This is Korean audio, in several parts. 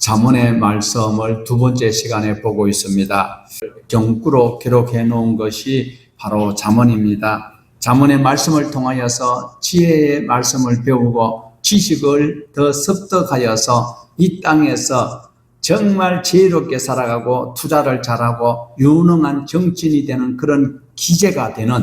잠언의 말씀을 두 번째 시간에 보고 있습니다. 경구로 기록해 놓은 것이 바로 잠언입니다. 잠언의 말씀을 통하여서 지혜의 말씀을 배우고 지식을 더 습득하여서 이 땅에서 정말 지혜롭게 살아가고 투자를 잘하고 유능한 정치인이 되는 그런 기제가 되는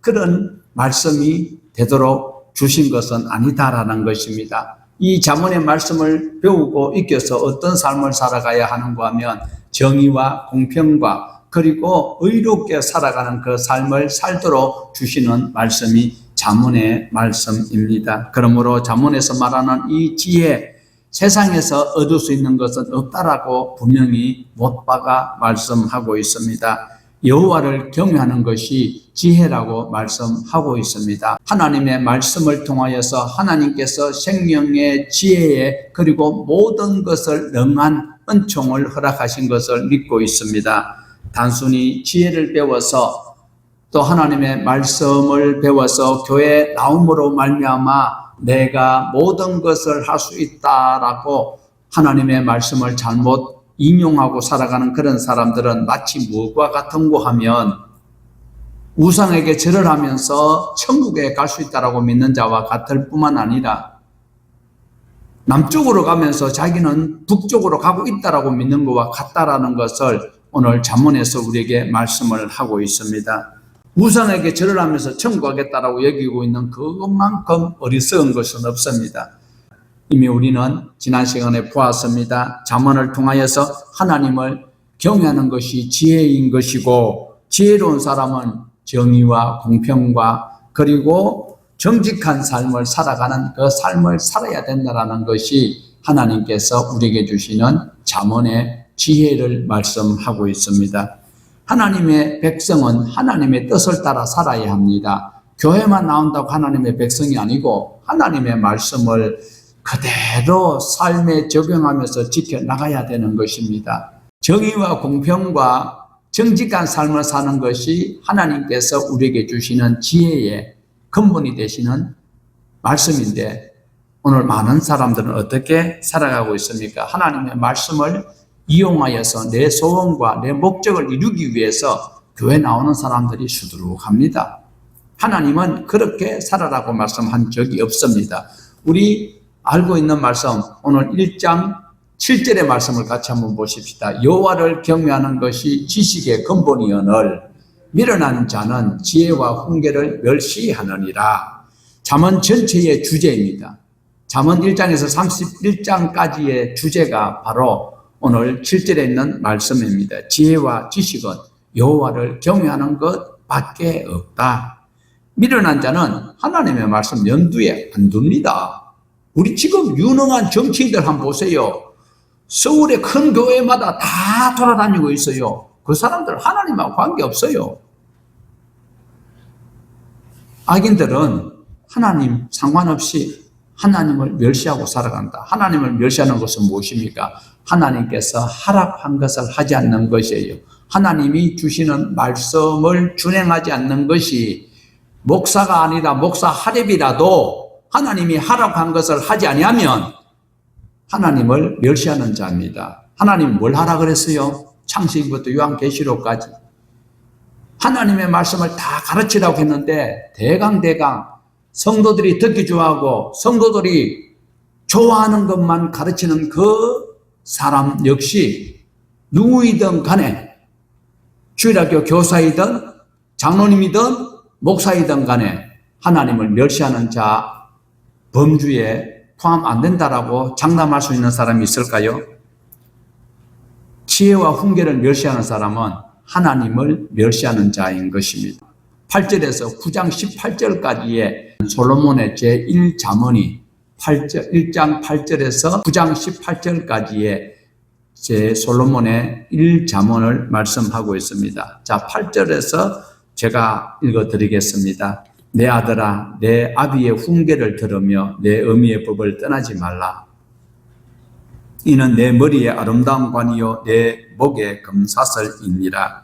그런 말씀이 되도록 주신 것은 아니다라는 것입니다. 이 잠언의 말씀을 배우고 익혀서 어떤 삶을 살아가야 하는가 하면 정의와 공평과 그리고 의롭게 살아가는 그 삶을 살도록 주시는 말씀이 잠언의 말씀입니다. 그러므로 잠언에서 말하는 이 지혜, 세상에서 얻을 수 있는 것은 없다라고 분명히 못 박아 말씀하고 있습니다. 여호와를 경외하는 것이 지혜라고 말씀하고 있습니다. 하나님의 말씀을 통하여서 하나님께서 생명의 지혜에 그리고 모든 것을 능한 은총을 허락하신 것을 믿고 있습니다. 단순히 지혜를 배워서 또 하나님의 말씀을 배워서 교회에 나옴으로 말미암아 내가 모든 것을 할 수 있다라고 하나님의 말씀을 잘못 인용하고 살아가는 그런 사람들은 마치 무엇과 같은고 하면 우상에게 절을 하면서 천국에 갈 수 있다라고 믿는 자와 같을 뿐만 아니라 남쪽으로 가면서 자기는 북쪽으로 가고 있다라고 믿는 것과 같다라는 것을 오늘 잠언에서 우리에게 말씀을 하고 있습니다. 우상에게 절을 하면서 천국 가겠다라고 여기고 있는 그것만큼 어리석은 것은 없습니다. 이미 우리는 지난 시간에 보았습니다. 잠언을 통하여서 하나님을 경외하는 것이 지혜인 것이고 지혜로운 사람은 정의와 공평과 그리고 정직한 삶을 살아가는 그 삶을 살아야 된다는 것이 하나님께서 우리에게 주시는 잠언의 지혜를 말씀하고 있습니다. 하나님의 백성은 하나님의 뜻을 따라 살아야 합니다. 교회만 나온다고 하나님의 백성이 아니고 하나님의 말씀을 그대로 삶에 적용하면서 지켜나가야 되는 것입니다. 정의와 공평과 정직한 삶을 사는 것이 하나님께서 우리에게 주시는 지혜의 근본이 되시는 말씀인데 오늘 많은 사람들은 어떻게 살아가고 있습니까? 하나님의 말씀을 이용하여서 내 소원과 내 목적을 이루기 위해서 교회 나오는 사람들이 수두룩합니다. 하나님은 그렇게 살아라고 말씀한 적이 없습니다. 우리 알고 있는 말씀, 오늘 1장 7절의 말씀을 같이 한번 보십시다. 여호와를 경외하는 것이 지식의 근본이오늘 미련한 자는 지혜와 훈계를 멸시하느니라. 잠언 전체의 주제입니다. 잠언 1장에서 31장까지의 주제가 바로 오늘 7절에 있는 말씀입니다. 지혜와 지식은 여호와를 경외하는 것밖에 없다. 미련한 자는 하나님의 말씀 염두에 안 둡니다. 우리 지금 유능한 정치인들 한번 보세요. 서울의 큰 교회마다 다 돌아다니고 있어요. 그 사람들 하나님하고 관계없어요. 악인들은 하나님 상관없이 하나님을 멸시하고 살아간다. 하나님을 멸시하는 것은 무엇입니까? 하나님께서 허락한 것을 하지 않는 것이에요. 하나님이 주시는 말씀을 준행하지 않는 것이 목사가 아니라 목사 하렙이라도 하나님이 허락한 것을 하지 아니하면 하나님을 멸시하는 자입니다. 하나님 뭘 하라 그랬어요? 창세기부터 요한계시록까지 하나님의 말씀을 다 가르치라고 했는데 대강 성도들이 듣기 좋아하고 성도들이 좋아하는 것만 가르치는 그 사람 역시 누구이든 간에 주일학교 교사이든 장로님이든 목사이든 간에 하나님을 멸시하는 자 범주에 포함 안 된다라고 장담할 수 있는 사람이 있을까요? 지혜와 훈계를 멸시하는 사람은 하나님을 멸시하는 자인 것입니다. 8절에서 9장 18절까지의 솔로몬의 제1잠언이 1장 8절에서 9장 18절까지의 제 솔로몬의 1잠언을 말씀하고 있습니다. 자, 8절에서 제가 읽어드리겠습니다. 내 아들아, 내 아비의 훈계를 들으며 내 어미의 법을 떠나지 말라. 이는 내 머리에 아름다운 관이요 내 목에 금사슬이니라.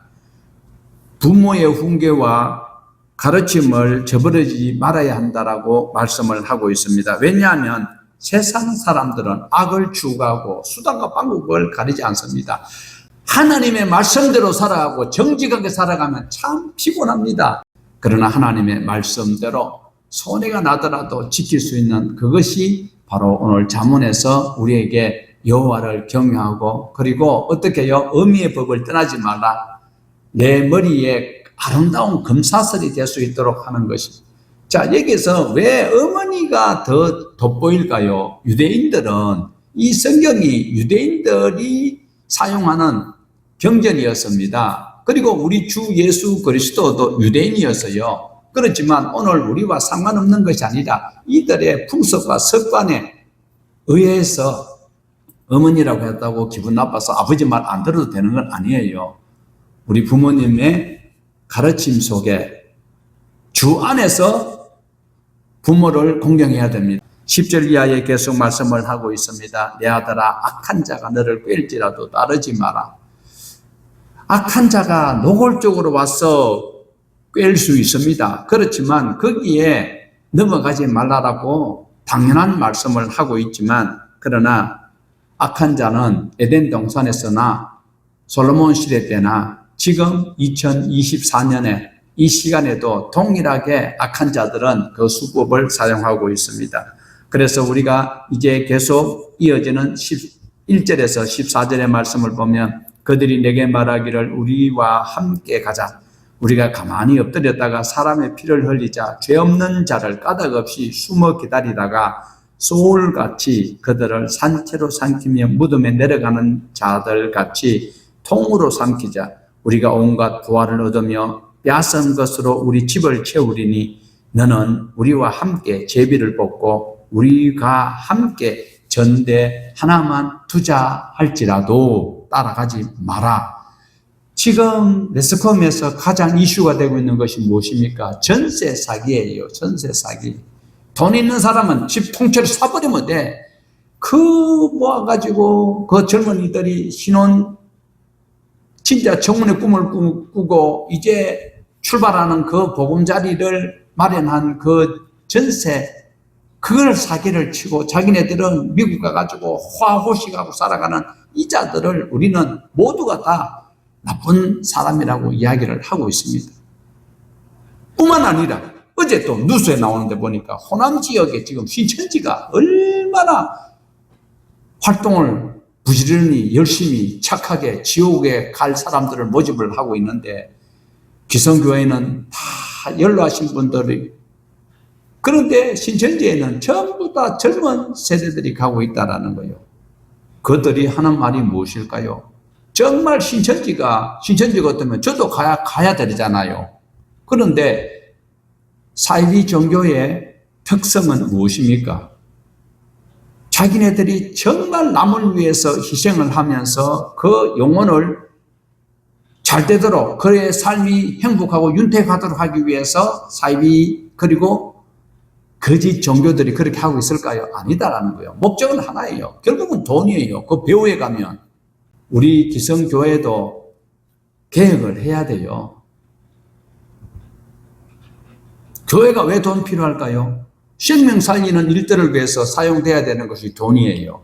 부모의 훈계와 가르침을 저버리지 말아야 한다라고 말씀을 하고 있습니다. 왜냐하면 세상 사람들은 악을 추구하고 수단과 방법을 가리지 않습니다. 하나님의 말씀대로 살아가고 정직하게 살아가면 참 피곤합니다. 그러나 하나님의 말씀대로 손해가 나더라도 지킬 수 있는 그것이 바로 오늘 잠언에서 우리에게 여호와를 경외하고, 그리고 어떻게 해요? 어미의 법을 떠나지 말라. 내 머리에 아름다운 금사슬이 될 수 있도록 하는 것이. 자, 여기서 왜 어머니가 더 돋보일까요? 유대인들은 이 성경이 유대인들이 사용하는 경전이었습니다. 그리고 우리 주 예수 그리스도도 유대인이었어요. 그렇지만 오늘 우리와 상관없는 것이 아니라 이들의 풍습과 습관에 의해서 어머니라고 했다고 기분 나빠서 아버지 말 안 들어도 되는 건 아니에요. 우리 부모님의 가르침 속에 주 안에서 부모를 공경해야 됩니다. 10절 이하에 계속 말씀을 하고 있습니다. 내 아들아, 악한 자가 너를 꿰일지라도 따르지 마라. 악한 자가 노골적으로 와서 꿰일 수 있습니다. 그렇지만 거기에 넘어가지 말라라고 당연한 말씀을 하고 있지만, 그러나 악한 자는 에덴 동산에서나 솔로몬 시대 때나 지금 2024년에 이 시간에도 동일하게 악한 자들은 그 수법을 사용하고 있습니다. 그래서 우리가 이제 계속 이어지는 11절에서 14절의 말씀을 보면, 그들이 내게 말하기를 우리와 함께 가자. 우리가 가만히 엎드렸다가 사람의 피를 흘리자. 죄 없는 자를 까닭없이 숨어 기다리다가 소울같이 그들을 산채로 삼키며 무덤에 내려가는 자들같이 통으로 삼키자. 우리가 온갖 부활을 얻으며 빼앗은 것으로 우리 집을 채우리니 너는 우리와 함께 제비를 뽑고 우리가 함께 전대 하나만 두자 할지라도 따라가지 마라. 지금 매스컴에서 가장 이슈가 되고 있는 것이 무엇입니까? 전세 사기예요. 전세 사기. 돈 있는 사람은 집 통째로 사버리면 돼. 그 모아가지고 그 젊은이들이 신혼 진짜 정문의 꿈을 꾸고 이제 출발하는 그 보금자리를 마련한 그 전세, 그걸 사기를 치고 자기네들은 미국 가가지고 화호식하고 살아가는 이자들을 우리는 모두가 다 나쁜 사람이라고 이야기를 하고 있습니다. 뿐만 아니라 어제 또 뉴스에 나오는데 보니까 호남 지역에 지금 신천지가 얼마나 활동을 부지런히 열심히 착하게 지옥에 갈 사람들을 모집을 하고 있는데, 기성교회는 다 연로하신 분들이, 그런데 신천지에는 전부 다 젊은 세대들이 가고 있다는 거예요. 그들이 하는 말이 무엇일까요? 정말 신천지 같으면 저도 가야 되잖아요. 그런데 사이비 종교의 특성은 무엇입니까? 자기네들이 정말 남을 위해서 희생을 하면서 그 영혼을 잘 되도록, 그의 삶이 행복하고 윤택하도록 하기 위해서 사이비, 그리고 거짓 종교들이 그렇게 하고 있을까요? 아니다라는 거예요. 목적은 하나예요. 결국은 돈이에요. 그 배후에 가면. 우리 기성교회도 개혁을 해야 돼요. 교회가 왜 돈 필요할까요? 생명 살리는 일들을 위해서 사용돼야 되는 것이 돈이에요.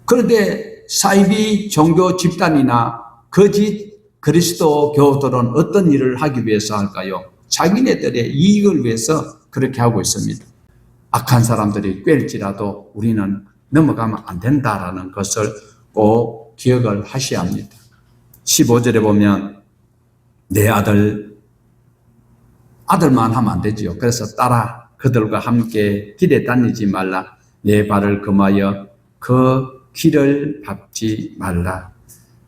그런데 사이비 종교 집단이나 거짓 그리스도 교우들은 어떤 일을 하기 위해서 할까요? 자기네들의 이익을 위해서 그렇게 하고 있습니다. 악한 사람들이 꿰일지라도 우리는 넘어가면 안 된다라는 것을 꼭 기억을 하셔야 합니다. 15절에 보면 내 아들만 하면 안 되지요. 그래서 따라 그들과 함께 길에 다니지 말라. 내 발을 금하여 그 길을 밟지 말라.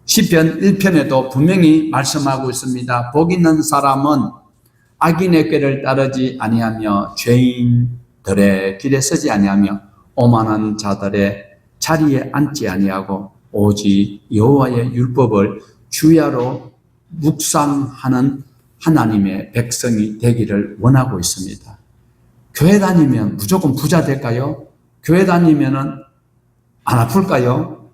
시편 1편에도 분명히 말씀하고 있습니다. 복 있는 사람은 악인의 꾀를 따르지 아니하며 죄인들의 길에 서지 아니하며 오만한 자들의 자리에 앉지 아니하고 오직 여호와의 율법을 주야로 묵상하는 하나님의 백성이 되기를 원하고 있습니다. 교회 다니면 무조건 부자 될까요? 교회 다니면 안 아플까요?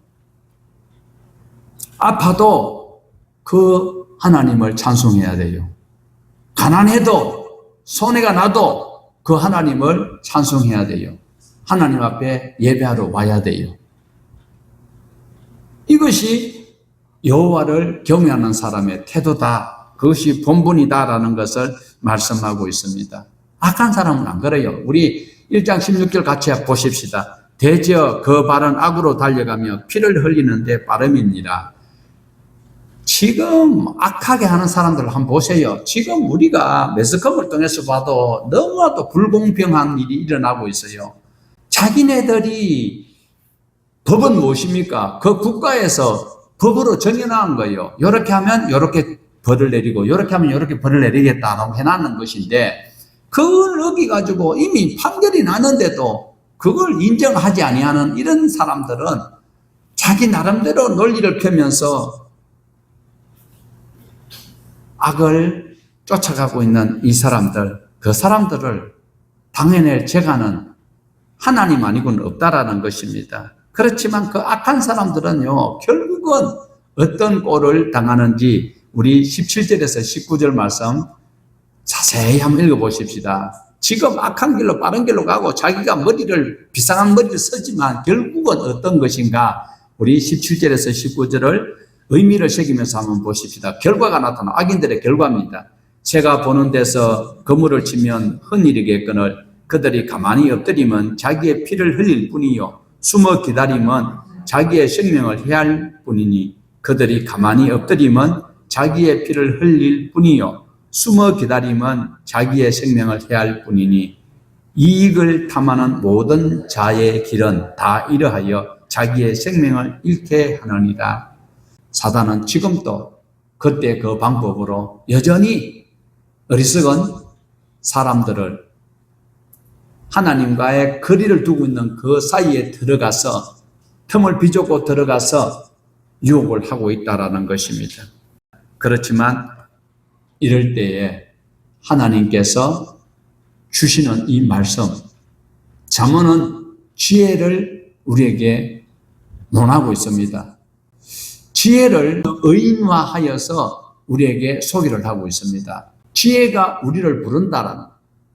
아파도 그 하나님을 찬송해야 돼요. 가난해도 손해가 나도 그 하나님을 찬송해야 돼요. 하나님 앞에 예배하러 와야 돼요. 이것이 여호와를 경외하는 사람의 태도다. 그것이 본분이다라는 것을 말씀하고 있습니다. 악한 사람은 안 그래요. 우리 1장 16절 같이 보십시다. 대저 그 발은 악으로 달려가며 피를 흘리는데 빠름이니라. 지금 악하게 하는 사람들 한번 보세요. 지금 우리가 매스컴을 통해서 봐도 너무나도 불공평한 일이 일어나고 있어요. 자기네들이 법은 무엇입니까? 그 국가에서 법으로 정해놓은 거예요. 이렇게 하면 이렇게 벌을 내리고 이렇게 하면 이렇게 벌을 내리겠다라고 해놨는 것인데 그걸 어기가지고 이미 판결이 나는데도 그걸 인정하지 아니하는 이런 사람들은 자기 나름대로 논리를 펴면서 악을 쫓아가고 있는 이 사람들, 그 사람들을 당해낼 재간은 하나님 아니고는 없다라는 것입니다. 그렇지만 그 악한 사람들은요, 결국은 어떤 꼴을 당하는지 우리 17절에서 19절 말씀 자세히 한번 읽어보십시다. 지금 악한 길로 빠른 길로 가고 자기가 비상한 머리를 쓰지만 결국은 어떤 것인가? 우리 17절에서 19절을 의미를 새기면서 한번 보십시다. 결과가 나타나 악인들의 결과입니다. 새가 보는 데서 그물을 치면 흔히르겠거늘 그들이 가만히 엎드리면 자기의 피를 흘릴 뿐이요 숨어 기다리면 자기의 생명을 해할 뿐이니 그들이 가만히 엎드리면 자기의 피를 흘릴 뿐이요 숨어 기다리면 자기의 생명을 해할 뿐이니 이익을 탐하는 모든 자의 길은 다 이러하여 자기의 생명을 잃게 하느니라. 사단은 지금도 그때 그 방법으로 여전히 어리석은 사람들을 하나님과의 거리를 두고 있는 그 사이에 들어가서 틈을 비좁고 들어가서 유혹을 하고 있다는 것입니다. 그렇지만 이럴 때에 하나님께서 주시는 이 말씀, 잠언은 지혜를 우리에게 논하고 있습니다. 지혜를 의인화하여서 우리에게 소개를 하고 있습니다. 지혜가 우리를 부른다라는,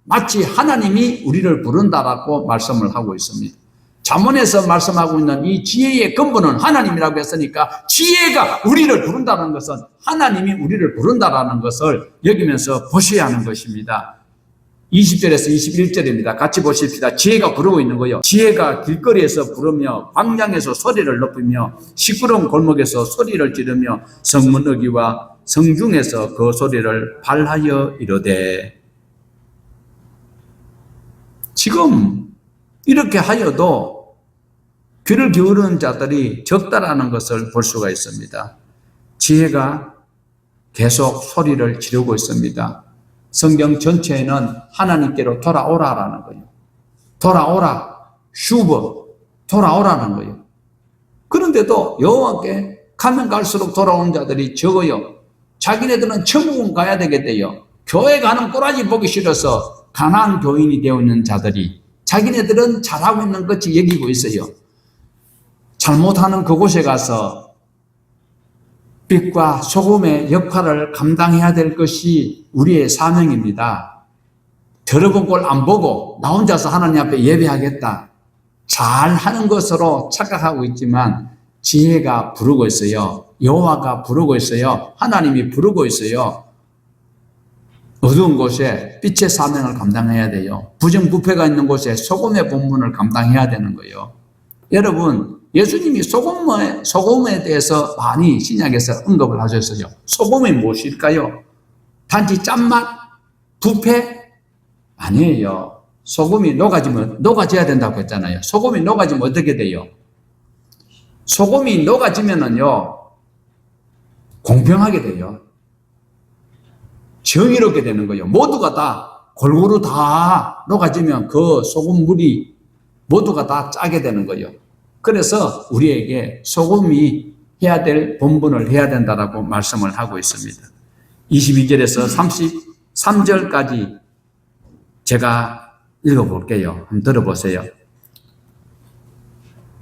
마치 하나님이 우리를 부른다라고 말씀을 하고 있습니다. 잠언에서 말씀하고 있는 이 지혜의 근본은 하나님이라고 했으니까 지혜가 우리를 부른다는 것은 하나님이 우리를 부른다라는 것을 여기면서 보셔야 하는 것입니다. 20절에서 21절입니다. 같이 보십시다. 지혜가 부르고 있는 거예요. 지혜가 길거리에서 부르며 광장에서 소리를 높이며 시끄러운 골목에서 소리를 지르며 성문 어귀와 성중에서 그 소리를 발하여 이르되. 지금 이렇게 하여도 귀를 기울이는 자들이 적다라는 것을 볼 수가 있습니다. 지혜가 계속 소리를 지르고 있습니다. 성경 전체에는 하나님께로 돌아오라라는 거예요. 돌아오라, 슈버, 돌아오라는 거예요. 그런데도 여호와께 가면 갈수록 돌아오는 자들이 적어요. 자기네들은 천국은 가야 되겠대요. 교회 가는 꼬라지 보기 싫어서 가난한 교인이 되어 있는 자들이 자기네들은 잘하고 있는 것이 여기고 있어요. 잘못하는 그곳에 가서 빛과 소금의 역할을 감당해야 될 것이 우리의 사명입니다. 더러운 꼴 안 보고 나 혼자서 하나님 앞에 예배하겠다. 잘하는 것으로 착각하고 있지만 지혜가 부르고 있어요. 여호와가 부르고 있어요. 하나님이 부르고 있어요. 어두운 곳에 빛의 사명을 감당해야 돼요. 부정부패가 있는 곳에 소금의 본분을 감당해야 되는 거예요. 여러분, 예수님이 소금에 대해서 많이 신약에서 언급을 하셨어요. 소금이 무엇일까요? 단지 짠맛? 부패? 아니에요. 소금이 녹아져야 된다고 했잖아요. 소금이 녹아지면 어떻게 돼요? 소금이 녹아지면은요, 공평하게 돼요. 정의롭게 되는 거예요. 모두가 다 골고루 다 녹아지면 그 소금물이 모두가 다 짜게 되는 거예요. 그래서 우리에게 소금이 해야 될 본분을 해야 된다라고 말씀을 하고 있습니다. 22절에서 33절까지 제가 읽어볼게요. 한번 들어보세요.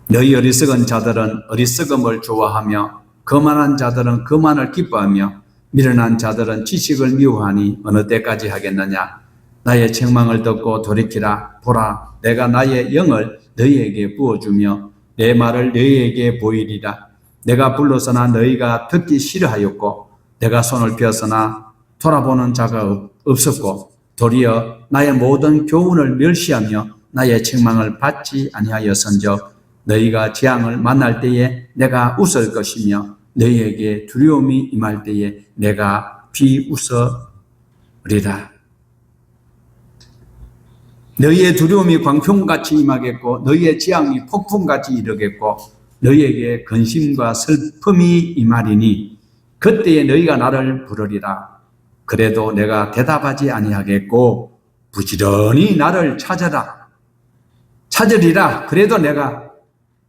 너희 어리석은 자들은 어리석음을 좋아하며 거만한 자들은 거만을 기뻐하며 미련한 자들은 지식을 미워하니 어느 때까지 하겠느냐. 나의 책망을 듣고 돌이키라. 보라, 내가 나의 영을 너희에게 부어주며 내 말을 너희에게 보이리라. 내가 불렀으나 너희가 듣기 싫어하였고 내가 손을 펴었으나 돌아보는 자가 없었고 도리어 나의 모든 교훈을 멸시하며 나의 책망을 받지 아니하였은즉 너희가 재앙을 만날 때에 내가 웃을 것이며 너희에게 두려움이 임할 때에 내가 비웃으리라. 너희의 두려움이 광풍같이 임하겠고 너희의 재앙이 폭풍같이 이르겠고 너희에게 근심과 슬픔이 임하리니 그때에 너희가 나를 부르리라. 그래도 내가 대답하지 아니하겠고 부지런히 나를 찾으리라. 그래도 내가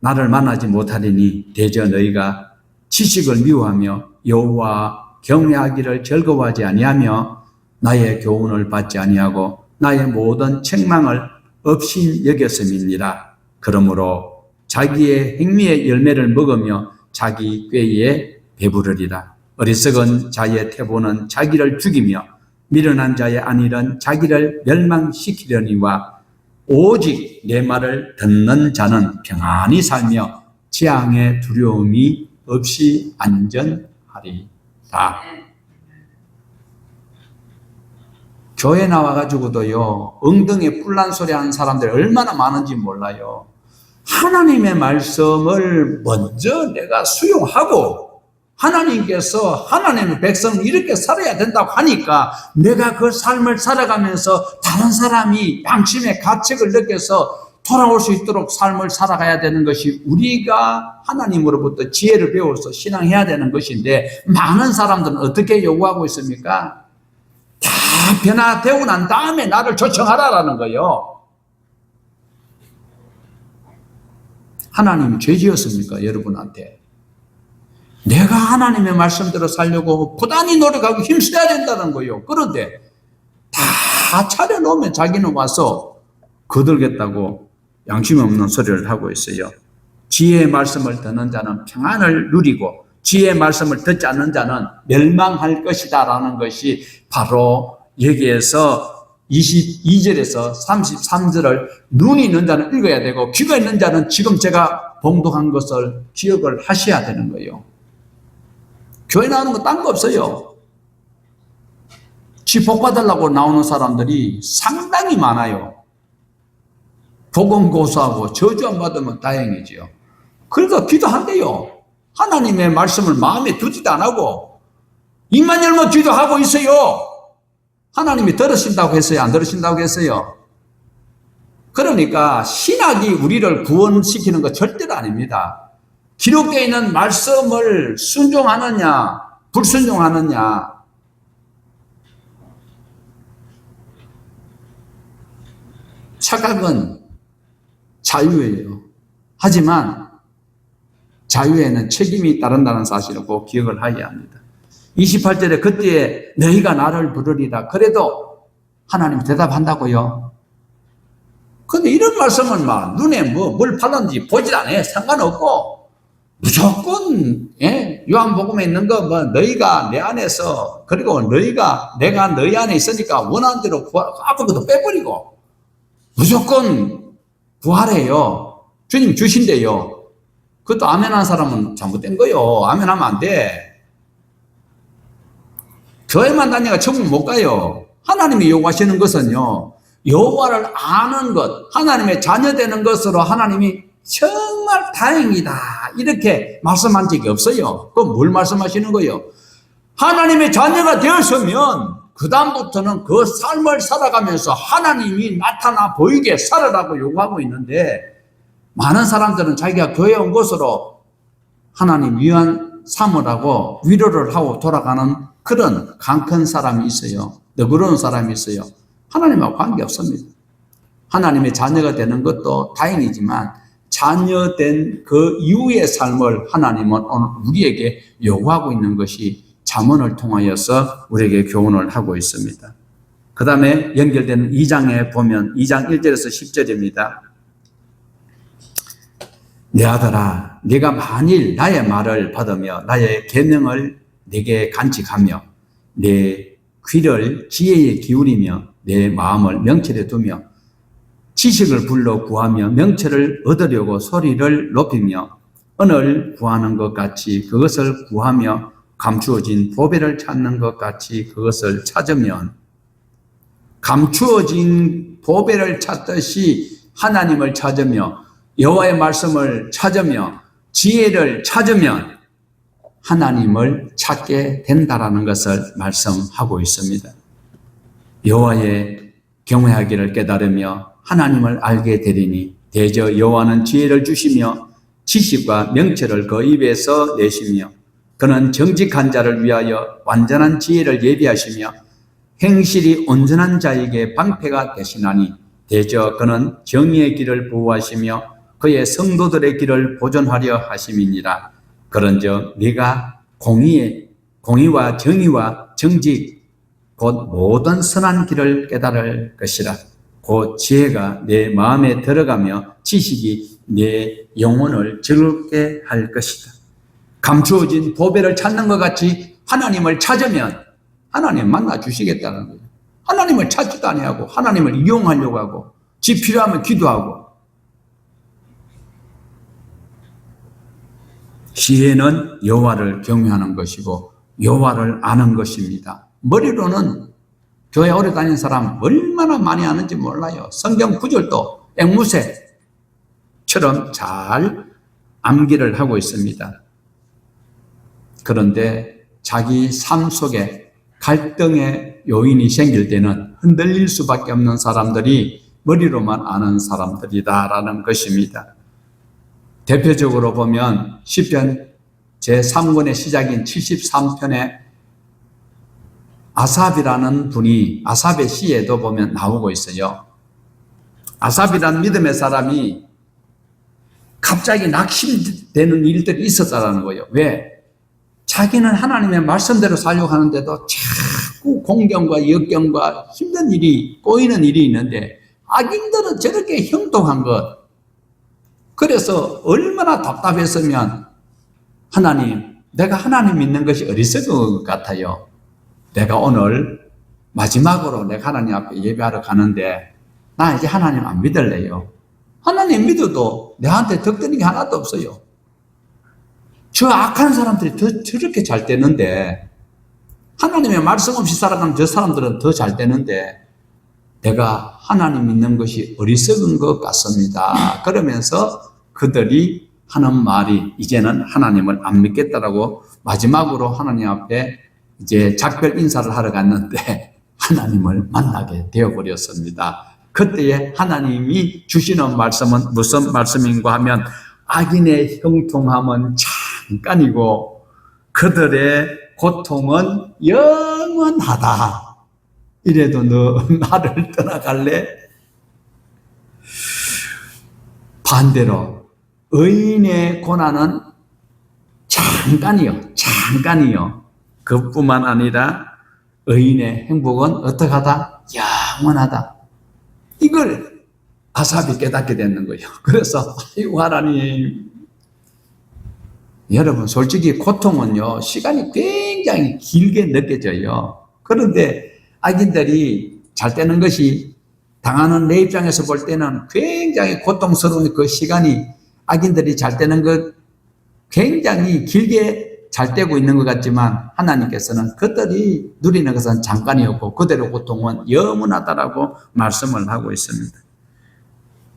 나를 만나지 못하리니 대저 너희가 지식을 미워하며 여호와 경외하기를 즐거워하지 아니하며 나의 교훈을 받지 아니하고 나의 모든 책망을 없인 여겼음이니라. 그러므로 자기의 행미의 열매를 먹으며 자기 꾀에 배부르리라. 어리석은 자의 태보는 자기를 죽이며 미련한 자의 안일은 자기를 멸망시키려니와 오직 내 말을 듣는 자는 평안히 살며 재앙의 두려움이 없이 안전하리라. 교회 나와가지고도요, 엉덩이에 뿔난 소리 하는 사람들이 얼마나 많은지 몰라요. 하나님의 말씀을 먼저 내가 수용하고 하나님께서 하나님의 백성은 이렇게 살아야 된다고 하니까 내가 그 삶을 살아가면서 다른 사람이 양심의 가책을 느껴서 돌아올 수 있도록 삶을 살아가야 되는 것이 우리가 하나님으로부터 지혜를 배워서 신앙해야 되는 것인데 많은 사람들은 어떻게 요구하고 있습니까? 다 변화되고 난 다음에 나를 초청하라라는 거예요. 하나님이 죄 지었습니까? 여러분한테. 내가 하나님의 말씀대로 살려고 부단히 노력하고 힘써야 된다는 거예요. 그런데 다 차려놓으면 자기는 와서 거들겠다고 양심 없는 소리를 하고 있어요. 지혜의 말씀을 듣는 자는 평안을 누리고 지혜의 말씀을 듣지 않는 자는 멸망할 것이다 라는 것이 바로 여기에서 22절에서 33절을 눈이 있는 자는 읽어야 되고 귀가 있는 자는 지금 제가 봉독한 것을 기억을 하셔야 되는 거예요. 교회 나오는 거 딴 거 없어요. 지 복 받으려고 나오는 사람들이 상당히 많아요. 복음 고수하고 저주 안 받으면 다행이지요. 그러니까 기도한대요. 하나님의 말씀을 마음에 두지도 안 하고 입만 열면 기도하고 있어요. 하나님이 들으신다고 했어요? 안 들으신다고 했어요? 그러니까 신학이 우리를 구원시키는 거 절대로 아닙니다. 기록되어 있는 말씀을 순종하느냐 불순종하느냐, 착각은 자유예요. 하지만 자유에는 책임이 따른다는 사실을 꼭 기억을 해야 합니다. 28절에 그때에 너희가 나를 부르리라. 그래도 하나님 대답한다고요. 근데 이런 말씀은 막 눈에 뭘 팔았는지 보질 않아요. 상관없고 무조건 요한복음에 있는 거 너희가 내 안에서 그리고 내가 너희 안에 있으니까 원하는 대로 아픈 것도 빼버리고 무조건 부활해요. 주님 주신대요. 그것도 아멘한 사람은 잘못된 거요. 아멘하면 안 돼. 교회만 다니가 천국 못 가요. 하나님이 요구하시는 것은요, 여호와를 아는 것, 하나님의 자녀 되는 것으로 하나님이 정말 다행이다 이렇게 말씀한 적이 없어요. 그럼 뭘 말씀하시는 거예요? 하나님의 자녀가 되었으면 그 다음부터는 그 삶을 살아가면서 하나님이 나타나 보이게 살아라고 요구하고 있는데, 많은 사람들은 자기가 교회 온 것으로 하나님 위안 삼으라고 위로를 하고 돌아가는 그런 강큰 사람이 있어요. 너그러운 사람이 있어요. 하나님하고 관계없습니다. 하나님의 자녀가 되는 것도 다행이지만 자녀된 그 이후의 삶을 하나님은 오늘 우리에게 요구하고 있는 것이 잠언을 통하여서 우리에게 교훈을 하고 있습니다. 그 다음에 연결되는 2장에 보면 2장 1절에서 10절입니다. 내 아들아, 네가 만일 나의 말을 받으며 나의 계명을 네게 간직하며 내 귀를 지혜에 기울이며 내 마음을 명철에 두며 지식을 불러 구하며 명철을 얻으려고 소리를 높이며 은을 구하는 것 같이 그것을 구하며 감추어진 보배를 찾는 것 같이 그것을 찾으면 감추어진 보배를 찾듯이 하나님을 찾으며 여호와의 말씀을 찾으며 지혜를 찾으면 하나님을 찾게 된다라는 것을 말씀하고 있습니다. 여호와의 경외하기를 깨달으며 하나님을 알게 되리니 대저 여호와는 지혜를 주시며 지식과 명철을 그 입에서 내시며 그는 정직한 자를 위하여 완전한 지혜를 예비하시며 행실이 온전한 자에게 방패가 되시나니 대저 그는 정의의 길을 보호하시며 그의 성도들의 길을 보존하려 하심이니라. 그런즉 네가 공의와 정의와 정직 곧 모든 선한 길을 깨달을 것이라. 곧 지혜가 내 마음에 들어가며 지식이 내 영혼을 즐겁게 할 것이다. 감추어진 보배를 찾는 것 같이 하나님을 찾으면 하나님 만나 주시겠다는 거예요. 하나님을 찾지도 아니하고 하나님을 이용하려고 하고 지 필요하면 기도하고. 지혜는 여호와를 경외하는 것이고 여호와를 아는 것입니다. 머리로는 교회 오래 다닌 사람 얼마나 많이 아는지 몰라요. 성경 구절도 앵무새처럼 잘 암기를 하고 있습니다. 그런데 자기 삶 속에 갈등의 요인이 생길 때는 흔들릴 수밖에 없는 사람들이 머리로만 아는 사람들이다라는 것입니다. 대표적으로 보면 시편 제3권의 시작인 73편에 아삽이라는 분이 아삽의 시에도 보면 나오고 있어요. 아삽이라는 믿음의 사람이 갑자기 낙심되는 일들이 있었다는 거예요. 왜? 자기는 하나님의 말씀대로 살려고 하는데도 자꾸 공경과 역경과 힘든 일이 꼬이는 일이 있는데 악인들은 저렇게 형통한 것. 그래서 얼마나 답답했으면 하나님, 내가 하나님 믿는 것이 어리석은 것 같아요. 내가 오늘 마지막으로 내가 하나님 앞에 예배하러 가는데 나 이제 하나님 안 믿을래요. 하나님 믿어도 내한테 덕되는 게 하나도 없어요. 저 악한 사람들이 더 저렇게 잘 되는데 하나님의 말씀 없이 살아가는 저 사람들은 더 잘 되는데 내가 하나님 믿는 것이 어리석은 것 같습니다. 그러면서 그들이 하는 말이 이제는 하나님을 안 믿겠다라고 마지막으로 하나님 앞에 이제 작별 인사를 하러 갔는데 하나님을 만나게 되어버렸습니다. 그때에 하나님이 주시는 말씀은 무슨 말씀인가 하면 악인의 형통함은 잠깐이고 그들의 고통은 영원하다. 이래도 너 나를 떠나갈래? 반대로 의인의 고난은 잠깐이요. 그뿐만 아니라 의인의 행복은 어떻게 하다? 영원하다. 이걸 아삽이 깨닫게 되는 거예요. 그래서 아이고 하나님, 여러분 솔직히 고통은요 시간이 굉장히 길게 느껴져요. 그런데 악인들이 잘 되는 것이 당하는 내 입장에서 볼 때는 굉장히 고통스러운 그 시간이 악인들이 잘 되는 것 굉장히 길게 잘 되고 있는 것 같지만 하나님께서는 그들이 누리는 것은 잠깐이었고 그들의 고통은 영원하다라고 말씀을 하고 있습니다.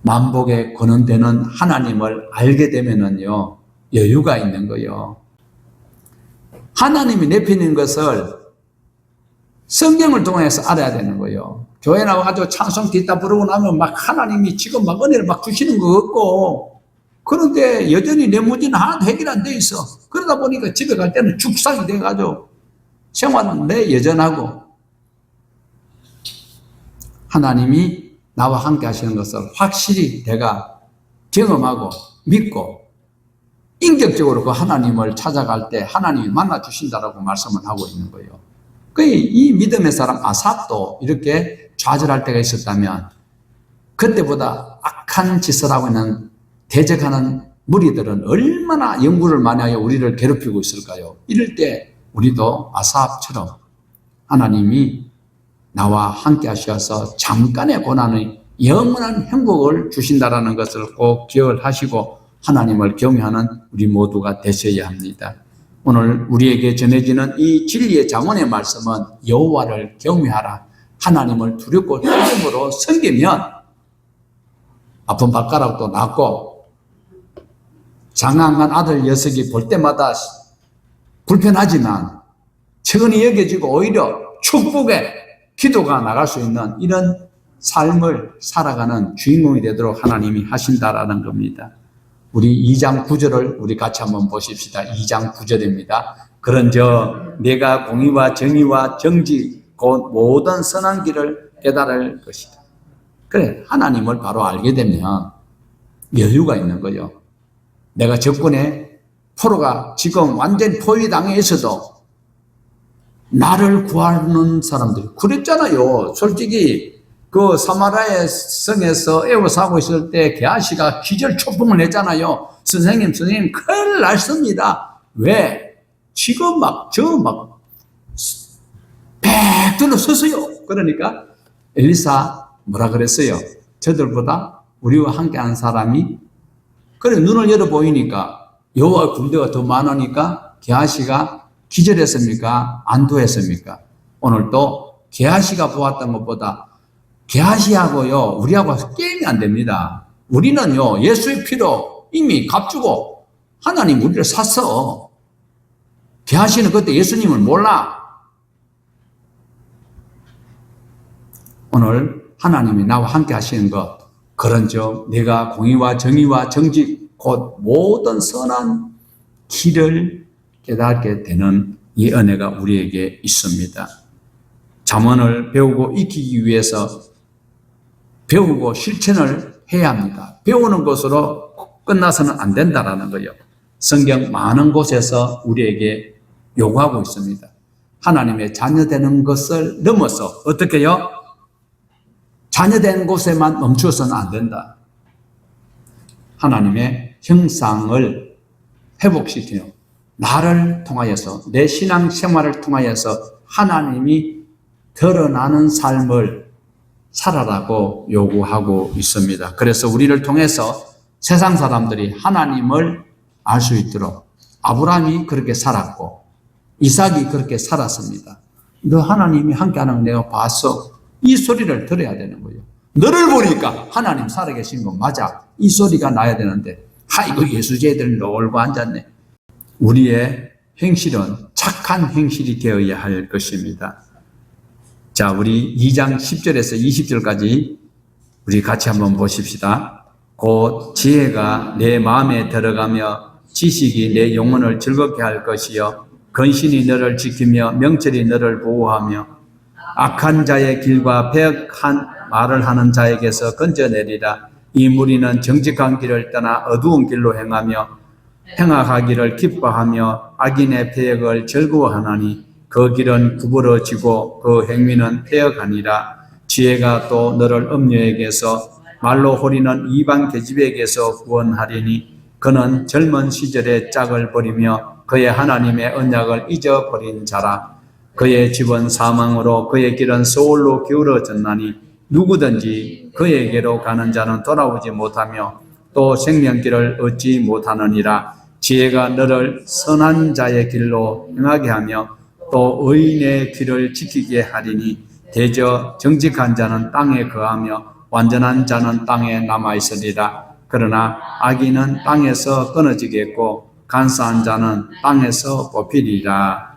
만복의 근원되는 하나님을 알게 되면은요 여유가 있는 거예요. 하나님이 내피는 것을 성경을 통해서 알아야 되는 거예요. 교회 나와가지고 찬송 뒤따 부르고 나면 막 하나님이 지금 막 은혜를 막 주시는 거 없고 그런데 여전히 내 문제는 하나도 해결 안 돼 있어. 그러다 보니까 집에 갈 때는 죽상이 돼가지고 생활은 내 여전하고 하나님이 나와 함께 하시는 것을 확실히 내가 경험하고 믿고 인격적으로 그 하나님을 찾아갈 때 하나님이 만나 주신다라고 말씀을 하고 있는 거예요. 이 믿음의 사람 아삽도 이렇게 좌절할 때가 있었다면 그때보다 악한 짓을 하고 있는 대적하는 무리들은 얼마나 연구를 많이 하여 우리를 괴롭히고 있을까요? 이럴 때 우리도 아삽처럼 하나님이 나와 함께 하셔서 잠깐의 고난의 영원한 행복을 주신다라는 것을 꼭 기억을 하시고 하나님을 경외하는 우리 모두가 되셔야 합니다. 오늘 우리에게 전해지는 이 진리의 잠언의 말씀은 여호와를 경외하라, 하나님을 두렵고 떨림으로 섬기면 아픈 발가락도 낫고 장강한 아들 녀석이 볼 때마다 불편하지만 천히 여겨지고 오히려 축복의 기도가 나갈 수 있는 이런 삶을 살아가는 주인공이 되도록 하나님이 하신다라는 겁니다. 우리 2장 9절을 우리 같이 한번 보십시다. 2장 9절입니다. 그런저 내가 공의와 정의와 정직 곧 모든 선한 길을 깨달을 것이다. 그래, 하나님을 바로 알게 되면 여유가 있는 거예요. 내가 적군의 포로가 지금 완전 포위당해 있어도 나를 구하는 사람들이 그랬잖아요. 솔직히 그 사마리아의 성에서 애워싸고 있을 때 게하시가 기절 초풍을 냈잖아요. 선생님 큰일 났습니다. 왜? 지금 백 둘러섰어요. 그러니까 엘리사 뭐라 그랬어요? 저들보다 우리와 함께하는 사람이 그래 눈을 열어 보이니까 여호와의 군대가 더 많으니까 게하시가 기절했습니까? 안도했습니까? 오늘 또 게하시가 보았던 것보다 게하시하고요 우리하고 게임이 안 됩니다. 우리는요 예수의 피로 이미 값주고 하나님 우리를 샀어. 게하시는 그때 예수님을 몰라. 오늘 하나님이 나와 함께 하시는 것, 그런즉 내가 공의와 정의와 정직 곧 모든 선한 길을 깨닫게 되는 이 은혜가 우리에게 있습니다. 잠언을 배우고 익히기 위해서 배우고 실천을 해야 합니다. 배우는 것으로 끝나서는 안 된다라는 거예요. 성경 많은 곳에서 우리에게 요구하고 있습니다. 하나님의 자녀되는 것을 넘어서 어떻게 해요? 자녀된 곳에만 멈추어서는 안 된다. 하나님의 형상을 회복시키는 나를 통하여서 내 신앙 생활을 통하여서 하나님이 드러나는 삶을 살아라고 요구하고 있습니다. 그래서 우리를 통해서 세상 사람들이 하나님을 알 수 있도록 아브라함이 그렇게 살았고 이삭이 그렇게 살았습니다. 너 하나님이 함께하는 걸 내가 봤어. 이 소리를 들어야 되는 거예요. 너를 보니까 하나님 살아계신 거 맞아. 이 소리가 나야 되는데 아이고 예수제들 놀고 앉았네. 우리의 행실은 착한 행실이 되어야 할 것입니다. 자, 우리 2장 10절에서 20절까지 우리 같이 한번 보십시다. 곧 지혜가 내 마음에 들어가며 지식이 내 영혼을 즐겁게 할 것이요 근신이 너를 지키며 명철이 너를 보호하며 악한 자의 길과 배역한 말을 하는 자에게서 건져내리라. 이 무리는 정직한 길을 떠나 어두운 길로 행하기를 기뻐하며 악인의 배역을 즐거워하나니 그 길은 구부러지고 그 행위는 패역하니라. 지혜가 또 너를 음녀에게서 말로 호리는 이방 계집에게서 구원하리니 그는 젊은 시절의 짝을 버리며 그의 하나님의 언약을 잊어버린 자라. 그의 집은 사망으로 그의 길은 소홀로 기울어졌나니 누구든지 그에게로 가는 자는 돌아오지 못하며 또 생명길을 얻지 못하느니라. 지혜가 너를 선한 자의 길로 행하게 하며 또 의인의 길을 지키게 하리니 대저 정직한 자는 땅에 거하며 완전한 자는 땅에 남아있으리라. 그러나 악인은 땅에서 끊어지겠고 간사한 자는 땅에서 뽑히리라.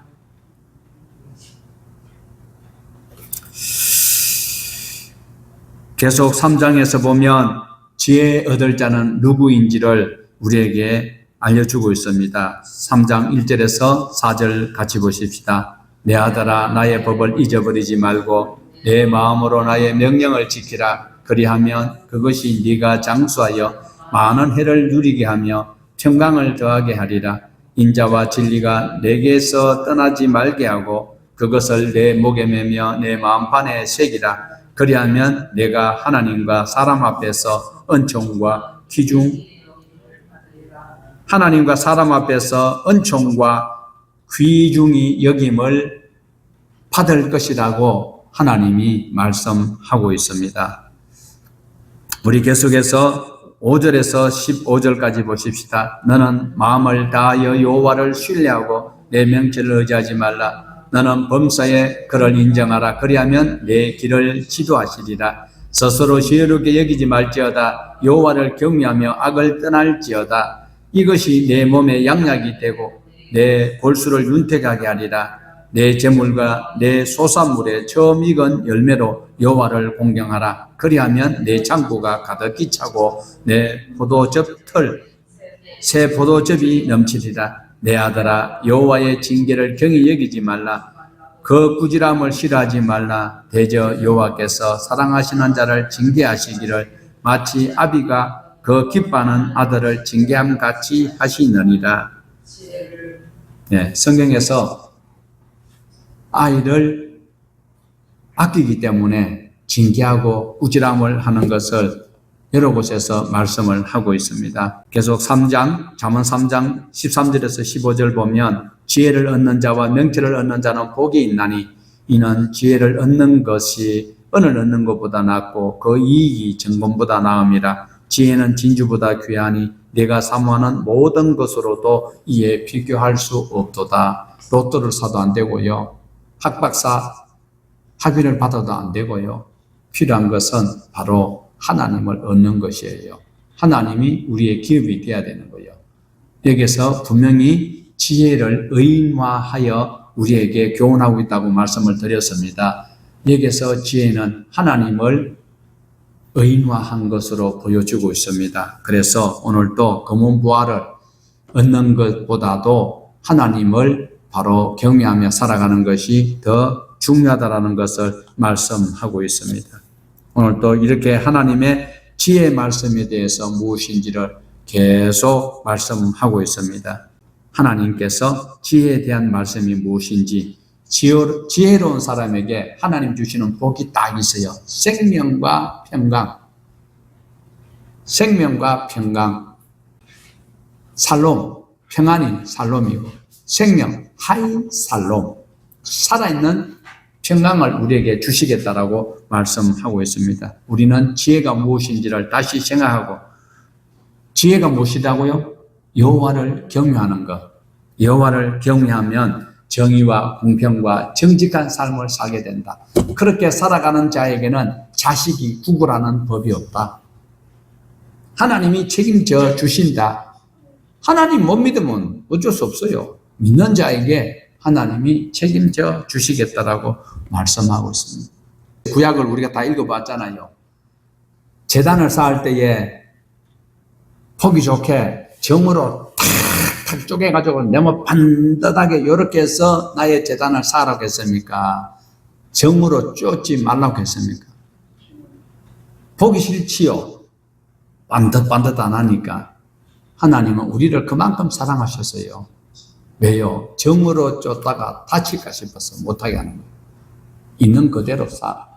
계속 3장에서 보면 지혜 얻을 자는 누구인지를 우리에게 알려주고 있습니다. 3장 1절에서 4절 같이 보십시다. 내 아들아 나의 법을 잊어버리지 말고 내 마음으로 나의 명령을 지키라. 그리하면 그것이 네가 장수하여 많은 해를 누리게 하며 평강을 더하게 하리라. 인자와 진리가 내게서 떠나지 말게 하고 그것을 내 목에 매며 내 마음판에 새기라. 그리하면 내가 하나님과 사람 앞에서 은총과 귀중히 여김을 받을 것이라고 하나님이 말씀하고 있습니다. 우리 계속해서 5절에서 15절까지 보십시다. 너는 마음을 다하여 여호와를 신뢰하고 내 명철을 의지하지 말라. 너는 범사에 그를 인정하라. 그리하면 내 길을 지도하시리라. 스스로 지혜롭게 여기지 말지어다. 여호와를 경외하며 악을 떠날지어다. 이것이 내 몸에 양약이 되고 내 골수를 윤택하게 하리라. 내 재물과 내 소산물에 처음 익은 열매로 여호와를 공경하라. 그리하면 내 창고가 가득히 차고 내 새 포도즙이 넘치리라. 내 아들아, 여호와의 징계를 경히 여기지 말라. 그 꾸지람을 싫어하지 말라. 대저 여호와께서 사랑하시는 자를 징계하시기를 마치 아비가 그 기뻐하는 아들을 징계함 같이 하시느니라. 네, 성경에서 아이를 아끼기 때문에 징계하고 꾸지람을 하는 것을 여러 곳에서 말씀을 하고 있습니다. 계속 잠언 3장 13절에서 15절 보면 지혜를 얻는 자와 명철을 얻는 자는 복이 있나니 이는 지혜를 얻는 것이 은을 얻는 것보다 낫고 그 이익이 정금보다 나음이라. 지혜는 진주보다 귀하니 내가 사모하는 모든 것으로도 이에 비교할 수 없도다. 로또를 사도 안 되고요. 학박사 학위를 받아도 안 되고요. 필요한 것은 바로 하나님을 얻는 것이에요. 하나님이 우리의 기업이 되어야 되는 거예요. 여기서 분명히 지혜를 의인화하여 우리에게 교훈하고 있다고 말씀을 드렸습니다. 여기서 지혜는 하나님을 의인화한 것으로 보여주고 있습니다. 그래서 오늘도 검은부화를 얻는 것보다도 하나님을 바로 경외하며 살아가는 것이 더 중요하다는 것을 말씀하고 있습니다. 오늘 또 이렇게 하나님의 지혜의 말씀에 대해서 무엇인지를 계속 말씀하고 있습니다. 하나님께서 지혜에 대한 말씀이 무엇인지, 지혜로운 사람에게 하나님 주시는 복이 딱 있어요. 생명과 평강. 살롬, 평안이 살롬이고, 생명, 하이 살롬. 살아있는 평강을 우리에게 주시겠다라고 말씀하고 있습니다. 우리는 지혜가 무엇인지를 다시 생각하고, 지혜가 무엇이라고요? 여호와를 경외하는 것. 여호와를 경외하면 정의와 공평과 정직한 삶을 살게 된다. 그렇게 살아가는 자에게는 자식이 구걸하는 법이 없다. 하나님이 책임져 주신다. 하나님 못 믿으면 어쩔 수 없어요. 믿는 자에게 하나님이 책임져 주시겠다라고 말씀하고 있습니다. 구약을 우리가 다 읽어봤잖아요. 제단을 쌓을 때에 보기 좋게 정으로 탁탁 쪼개가지고 네모 반듯하게 이렇게 해서 나의 제단을 쌓으라고 했습니까? 정으로 쫓지 말라고 했습니까? 보기 싫지요. 반듯반듯 안 하니까. 하나님은 우리를 그만큼 사랑하셨어요. 왜요? 정으로 쫓다가 다칠까 싶어서 못하게 하는 거예요. 있는 그대로 살아.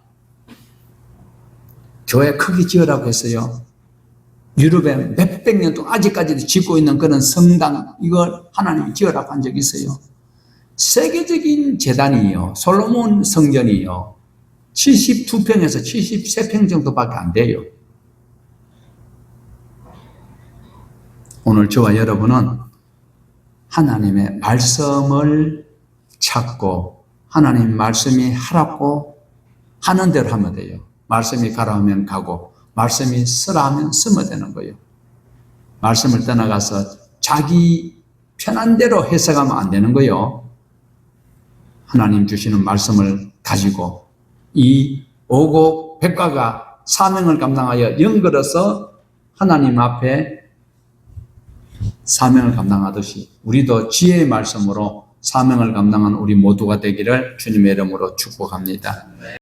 교회 크게 지으라고 했어요. 유럽에 몇백 년 동안 아직까지도 짓고 있는 그런 성당, 이걸 하나님이 지으라고 한 적이 있어요. 세계적인 재단이요. 솔로몬 성전이요. 72평에서 73평 정도밖에 안 돼요. 오늘 저와 여러분은 하나님의 말씀을 찾고 하나님 말씀이 하라고 하는 대로 하면 돼요. 말씀이 가라 하면 가고 말씀이 쓰라 하면 쓰면 되는 거예요. 말씀을 떠나가서 자기 편한 대로 해석하면 안 되는 거예요. 하나님 주시는 말씀을 가지고 이 오고 백과가 사명을 감당하여 연결해서 하나님 앞에 사명을 감당하듯이 우리도 지혜의 말씀으로 사명을 감당한 우리 모두가 되기를 주님의 이름으로 축복합니다.